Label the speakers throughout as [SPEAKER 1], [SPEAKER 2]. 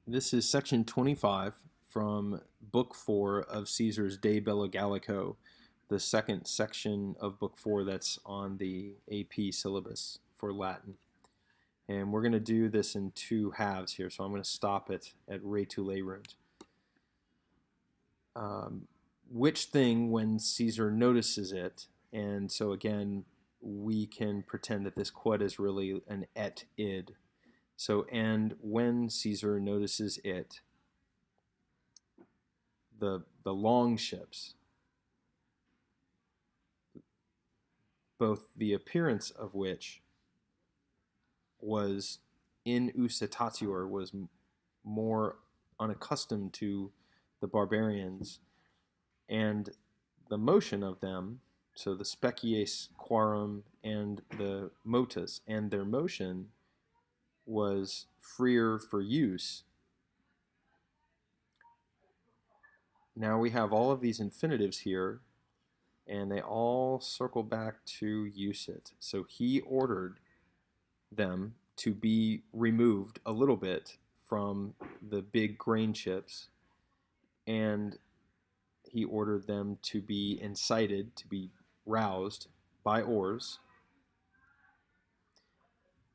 [SPEAKER 1] This is section 25 from Book 4 of Caesar's De Bello Gallico, the second section of Book 4 that's on the AP syllabus for Latin. And we're going to do this in two halves here, so I'm going to stop it at re tulerunt. Which thing when Caesar notices it, and so again, we can pretend that this quod is really an et id. So, and when Caesar notices it, the long ships, both the appearance of which was in usitatior, was more unaccustomed to the barbarians, and the motion of them, so the species quarum and the motus, and their motion was freer for use. Now we have all of these infinitives here, and they all circle back to usit. So he ordered them to be removed a little bit from the big grain chips, and he ordered them to be incited, to be roused by oars,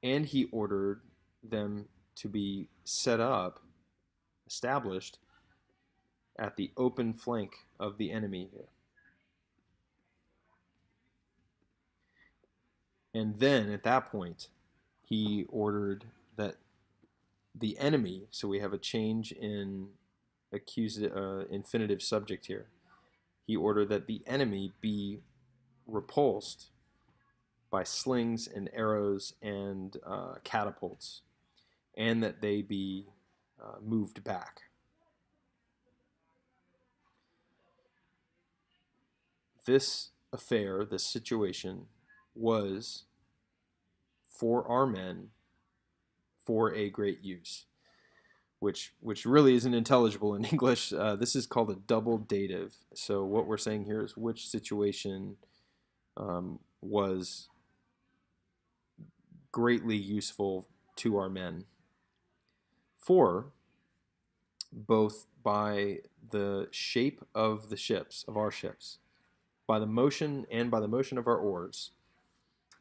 [SPEAKER 1] and he ordered them to be set up, established at the open flank of the enemy here. And then at that point, he ordered that the enemy, so we have a change in infinitive subject here. He ordered that the enemy be repulsed by slings and arrows and catapults, and that they be moved back. This affair, this situation, was for our men for a great use, which really isn't intelligible in English. This is called a double dative. So what we're saying here is which situation was greatly useful to our men. For both by the shape of the ships, of our ships, by the motion and by the motion of our oars,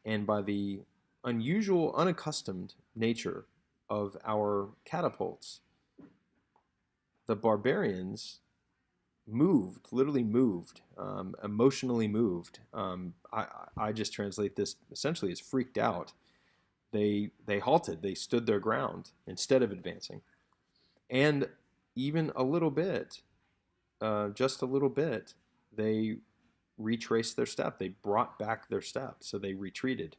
[SPEAKER 1] and by the unusual, unaccustomed nature of our catapults, the barbarians moved, literally moved, emotionally moved. I just translate this essentially as freaked out. They halted, they stood their ground instead of advancing. And even a little bit, just a little bit, they retraced their step. They brought back their step, so they retreated.